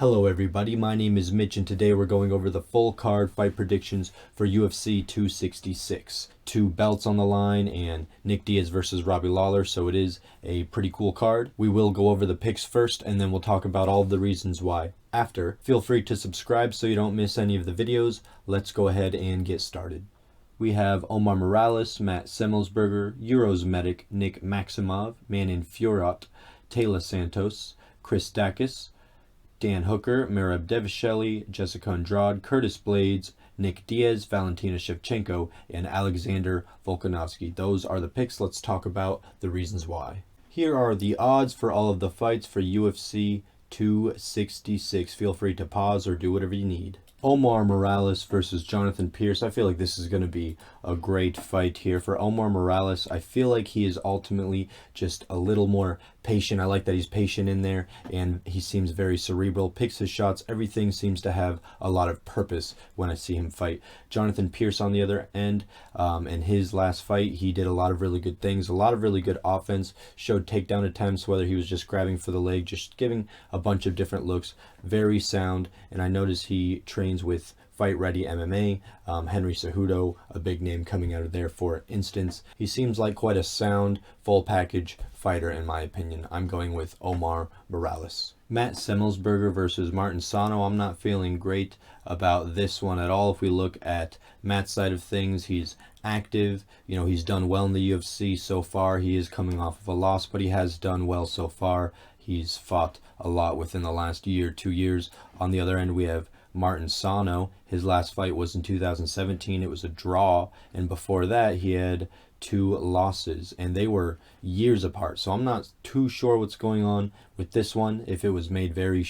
Hello everybody, my name is Mitch and today we're going over the full card fight predictions for UFC 266. Two belts on the line and Nick Diaz versus Robbie Lawler, so it is a pretty cool card. We will go over the picks first and then we'll talk about all of the reasons why after. Feel free to subscribe so you don't miss any of the videos. Let's go ahead and get started. We have Omar Morales, Matt Semmelsberger, Euros Medic, Nick Maksimov, Manin Fiorot, Taylor Santos, Chris Dawkis, Dan Hooker, Merab Devasheli, Jessica Andrade, Curtis Blades, Nick Diaz, Valentina Shevchenko, and Alexander Volkanovsky. Those are the picks. Let's talk about the reasons why. Here are the odds for all of the fights for UFC 266. Feel free to pause or do whatever you need. Omar Morales versus Jonathan Pierce. I feel like this is going to be a great fight here. For Omar Morales, I feel like he is ultimately just a little more patient. I like that he's patient in there and he seems very cerebral, picks his shots. Everything seems to have a lot of purpose when I see him fight. Jonathan Pierce on the other end, in his last fight, he did a lot of really good things, a lot of really good offense, showed takedown attempts, whether he was just grabbing for the leg, just giving a bunch of different looks, very sound. And I noticed he trains with Fight Ready MMA, Henry Cejudo, a big name coming out of there for instance. He seems like quite a sound, full package fighter in my opinion. I'm going with Omar Morales. Matt Semmelsberger versus Martin Sano. I'm not feeling great about this one at all. If we look at Matt's side of things, he's active. You know, he's done well in the UFC so far. He is coming off of a loss, but he has done well so far. He's fought a lot within the last year, 2 years. On the other end, we have Martin Sano. His last fight was in 2017. It was a draw, and before that he had 2 losses and they were years apart, so I'm not too sure what's going on with this one, if it was made very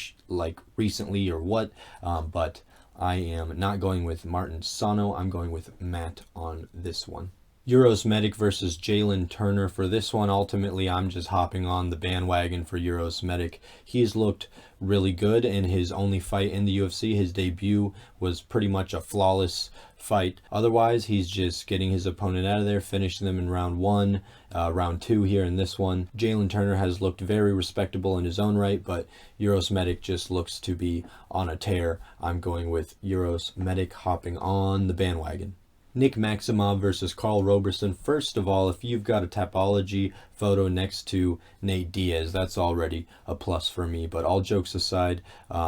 recently or what, but I am not going with Martin Sano. I'm going with Matt on this one. Euros Medic versus Jalen Turner. For this one, ultimately, I'm just hopping on the bandwagon for Euros Medic. He's looked really good in his only fight in the UFC. His debut was pretty much a flawless fight. Otherwise, he's just getting his opponent out of there, finishing them in round 1, round 2 here in this one. Jalen Turner has looked very respectable in his own right, but Euros Medic just looks to be on a tear. I'm going with Euros Medic, hopping on the bandwagon. Nick Maksimov versus Carl Roberson. First of all, if you've got a Tapology photo next to Nate Diaz, that's already a plus for me. But all jokes aside,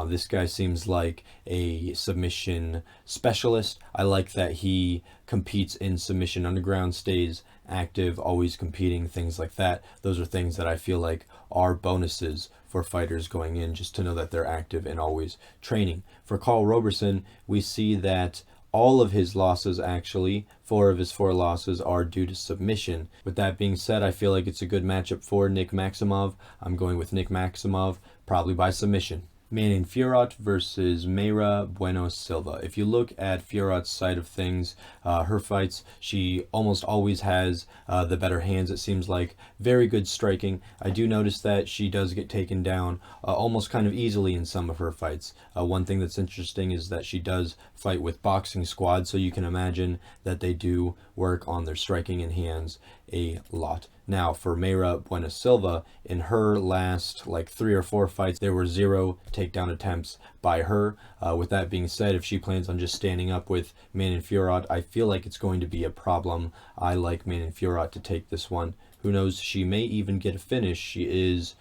this guy seems like a submission specialist. I like that he competes in Submission Underground, stays active, always competing, things like that. Those are things that I feel like are bonuses for fighters going in, just to know that they're active and always training. For Carl Roberson, we see that all of his losses, actually, 4 of his 4 losses, are due to submission. With that being said, I feel like it's a good matchup for Nick Maksimov. I'm going with Nick Maksimov, probably by submission. Manin Fiorot versus Mayra Bueno Silva. If you look at Fiorot's side of things, her fights, she almost always has the better hands, it seems like. Very good striking. I do notice that she does get taken down almost kind of easily in some of her fights. One thing that's interesting is that she does fight with boxing squads, so you can imagine that they do work on their striking and hands a lot. Now, for Mayra Bueno Silva, in her last 3 or 4 fights, there were 0 takedown attempts by her. With that being said, if she plans on just standing up with Manin Fiorot, I feel like it's going to be a problem. I like Manin Fiorot to take this one. Who knows, she may even get a finish. She is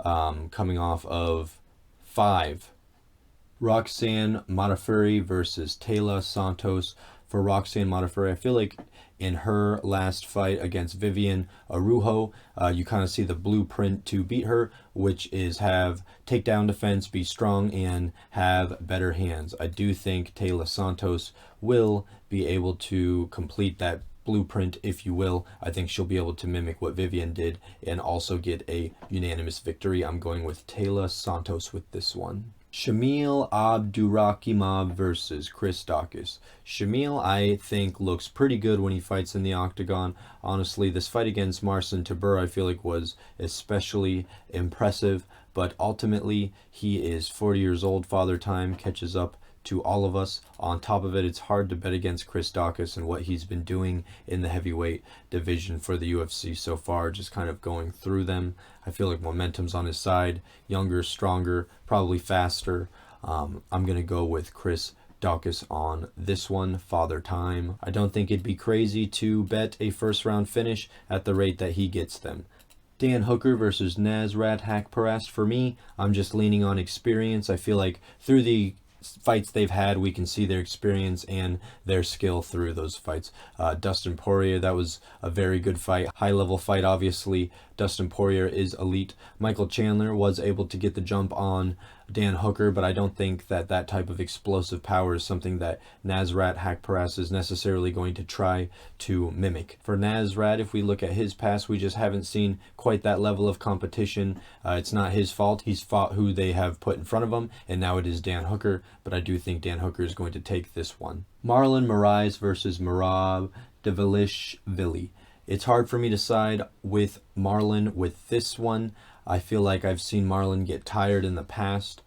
coming off of 5. Roxanne Modafferi versus Taylor Santos. For Roxanne Modafferi, I feel like in her last fight against Vivian Araujo, you kind of see the blueprint to beat her, which is have takedown defense, be strong, and have better hands. I do think Taylor Santos will be able to complete that blueprint, if you will. I think she'll be able to mimic what Vivian did and also get a unanimous victory. I'm going with Taylor Santos with this one. Shamil Abdurakimov versus Chris Dawkis. Shamil, I think, looks pretty good when he fights in the octagon. Honestly, this fight against Marcin Tybura I feel like was especially impressive, but ultimately he is 40 years old. Father Time catches up to all of us. On top of it, it's hard to bet against Chris Dawkis and what he's been doing in the heavyweight division for the UFC so far, just kind of going through them. I feel like momentum's on his side, younger, stronger, probably faster. I'm going to go with Dawkis on this one, Father Time. I don't think it'd be crazy to bet a first round finish at the rate that he gets them. Dan Hooker versus Nasrat Haqparast. For me, I'm just leaning on experience. I feel like through the fights they've had, we can see their experience and their skill through those fights. Dustin Poirier, that was a very good fight, high level fight. Obviously Dustin Poirier is elite. Michael Chandler was able to get the jump on Dan Hooker, but I don't think that that type of explosive power is something that Nasrat Haqparast is necessarily going to try to mimic. For Nasrat, if we look at his past, we just haven't seen quite that level of competition. It's not his fault. He's fought who they have put in front of him, and now it is Dan Hooker, but I do think Dan Hooker is going to take this one. Marlon Moraes versus Merab Dvalishvili. It's hard for me to side with Marlon with this one. I feel like I've seen Marlon get tired in the past,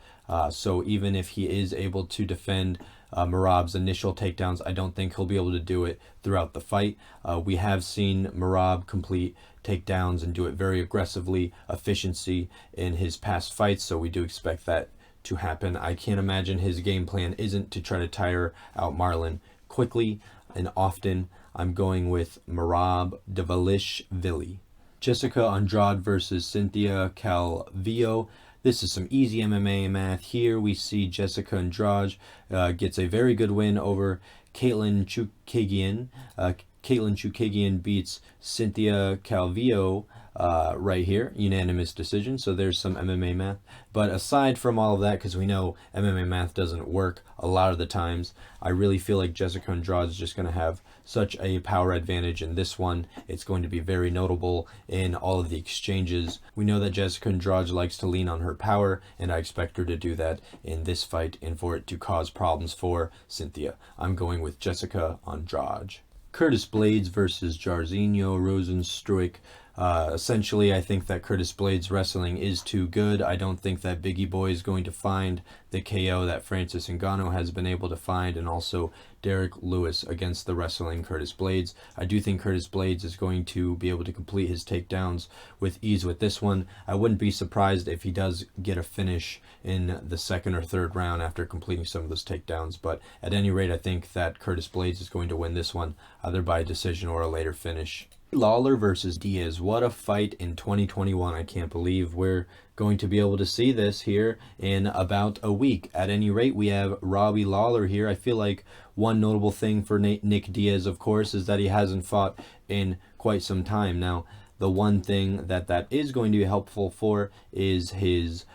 so even if he is able to defend Merab's initial takedowns, I don't think he'll be able to do it throughout the fight. We have seen Merab complete takedowns and do it very aggressively, efficiency in his past fights, so we do expect that to happen. I can't imagine his game plan isn't to try to tire out Marlon quickly and often. I'm going with Merab Dvalishvili. Jessica Andrade versus Cynthia Calvillo. This is some easy MMA math here. We see Jessica Andrade gets a very good win over Caitlin Chookagian. Caitlin Chookagian beats Cynthia Calvillo right here, unanimous decision. So there's some MMA math. But aside from all of that, because we know MMA math doesn't work a lot of the times, I really feel like Jessica Andrade is just going to have such a power advantage in this one. It's going to be very notable in all of the exchanges. We know that Jessica Andrade likes to lean on her power, and I expect her to do that in this fight and for it to cause problems for Cynthia. I'm going with Jessica Andrade. Curtis Blades versus Jarzinio Rosenstroick. Essentially, I think that Curtis Blades' wrestling is too good. I don't think that Biggie Boy is going to find the KO that Francis Ngannou has been able to find, and also Derek Lewis against the wrestling Curtis Blades. I do think Curtis Blades is going to be able to complete his takedowns with ease with this one. I wouldn't be surprised if he does get a finish in the second or third round after completing some of those takedowns, but at any rate, I think that Curtis Blades is going to win this one, either by decision or a later finish. Lawler versus Diaz. What a fight in 2021. I can't believe we're going to be able to see this here in about a week. At any rate, we have Robbie Lawler here. I feel like one notable thing for Nick Diaz, of course, is that he hasn't fought in quite some time. Now, the one thing that is going to be helpful for is his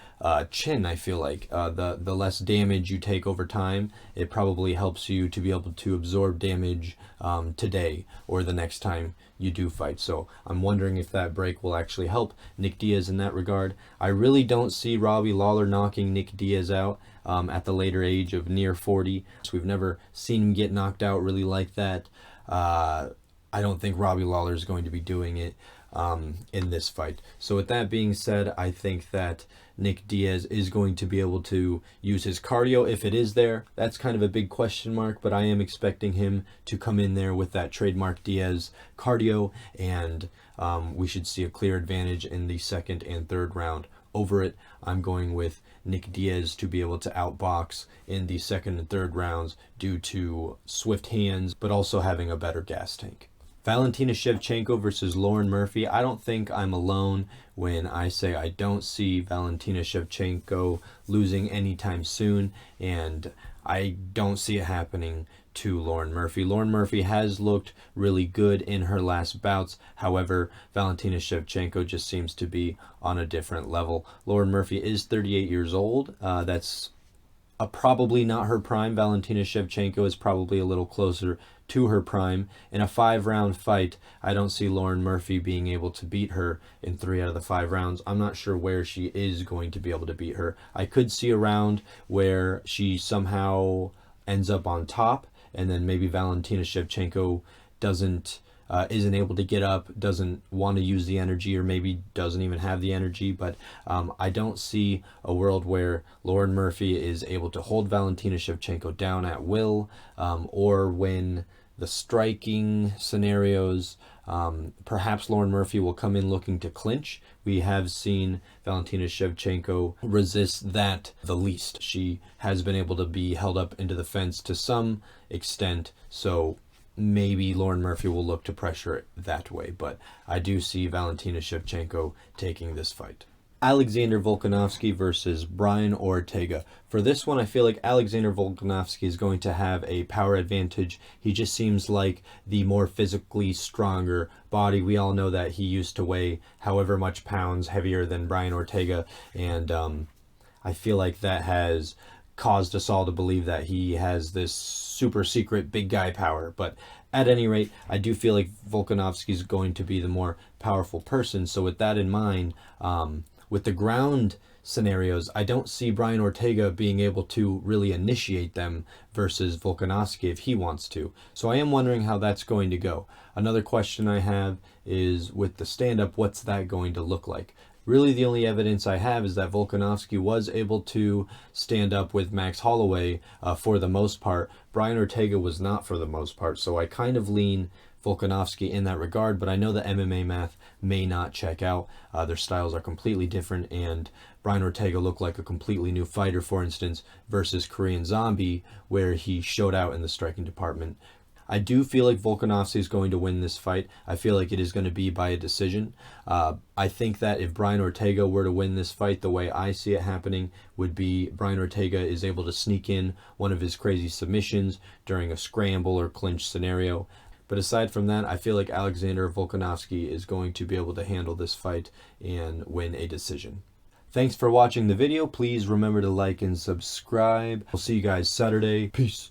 chin. I feel like the less damage you take over time, it probably helps you to be able to absorb damage today or the next time you do fight. So I'm wondering if that break will actually help Nick Diaz in that regard. I really don't see Robbie Lawler knocking Nick Diaz out at the later age of near 40. So we've never seen him get knocked out really like that. I don't think Robbie Lawler is going to be doing it in this fight. So with that being said, I think that Nick Diaz is going to be able to use his cardio if it is there. That's kind of a big question mark, but I am expecting him to come in there with that trademark Diaz cardio, and we should see a clear advantage in the second and third round over it. I'm going with Nick Diaz to be able to outbox in the second and third rounds due to swift hands, but also having a better gas tank. Valentina Shevchenko versus Lauren Murphy. I don't think I'm alone when I say I don't see Valentina Shevchenko losing anytime soon, and I don't see it happening to Lauren Murphy. Lauren Murphy has looked really good in her last bouts. However, Valentina Shevchenko just seems to be on a different level. Lauren Murphy is 38 years old. That's probably not her prime. Valentina Shevchenko is probably a little closer to her prime. In a 5-round fight, I don't see Lauren Murphy being able to beat her in 3 out of the 5 rounds. I'm not sure where she is going to be able to beat her. I could see a round where she somehow ends up on top, and then maybe Valentina Shevchenko isn't able to get up, doesn't want to use the energy, or maybe doesn't even have the energy. But I don't see a world where Lauren Murphy is able to hold Valentina Shevchenko down at will, or when the striking scenarios Perhaps Lauren Murphy will come in looking to clinch. We have seen Valentina Shevchenko resist that the least. She has been able to be held up into the fence to some extent, so maybe Lauren Murphy will look to pressure it that way. But I do see Valentina Shevchenko taking this fight. Alexander Volkanovski versus Brian Ortega. For this one, I feel like Alexander Volkanovski is going to have a power advantage. He just seems like the more physically stronger body. We all know that he used to weigh however much pounds heavier than Brian Ortega, and I feel like that has caused us all to believe that he has this super secret big guy power. But at any rate, I do feel like Volkanovski is going to be the more powerful person. So with that in mind, with the ground scenarios, I don't see Brian Ortega being able to really initiate them versus Volkanovski if he wants to. So I am wondering how that's going to go. Another question I have is with the stand-up, what's that going to look like? Really, the only evidence I have is that Volkanovski was able to stand up with Max Holloway for the most part. Brian Ortega was not for the most part, so I kind of lean Volkanovski in that regard, but I know the MMA math may not check out. Their styles are completely different, and Brian Ortega looked like a completely new fighter, for instance, versus Korean Zombie, where he showed out in the striking department. I do feel like Volkanovski is going to win this fight. I feel like it is going to be by a decision. I think that if Brian Ortega were to win this fight, the way I see it happening would be Brian Ortega is able to sneak in one of his crazy submissions during a scramble or clinch scenario. But aside from that, I feel like Alexander Volkanovski is going to be able to handle this fight and win a decision. Thanks for watching the video. Please remember to like and subscribe. We'll see you guys Saturday. Peace.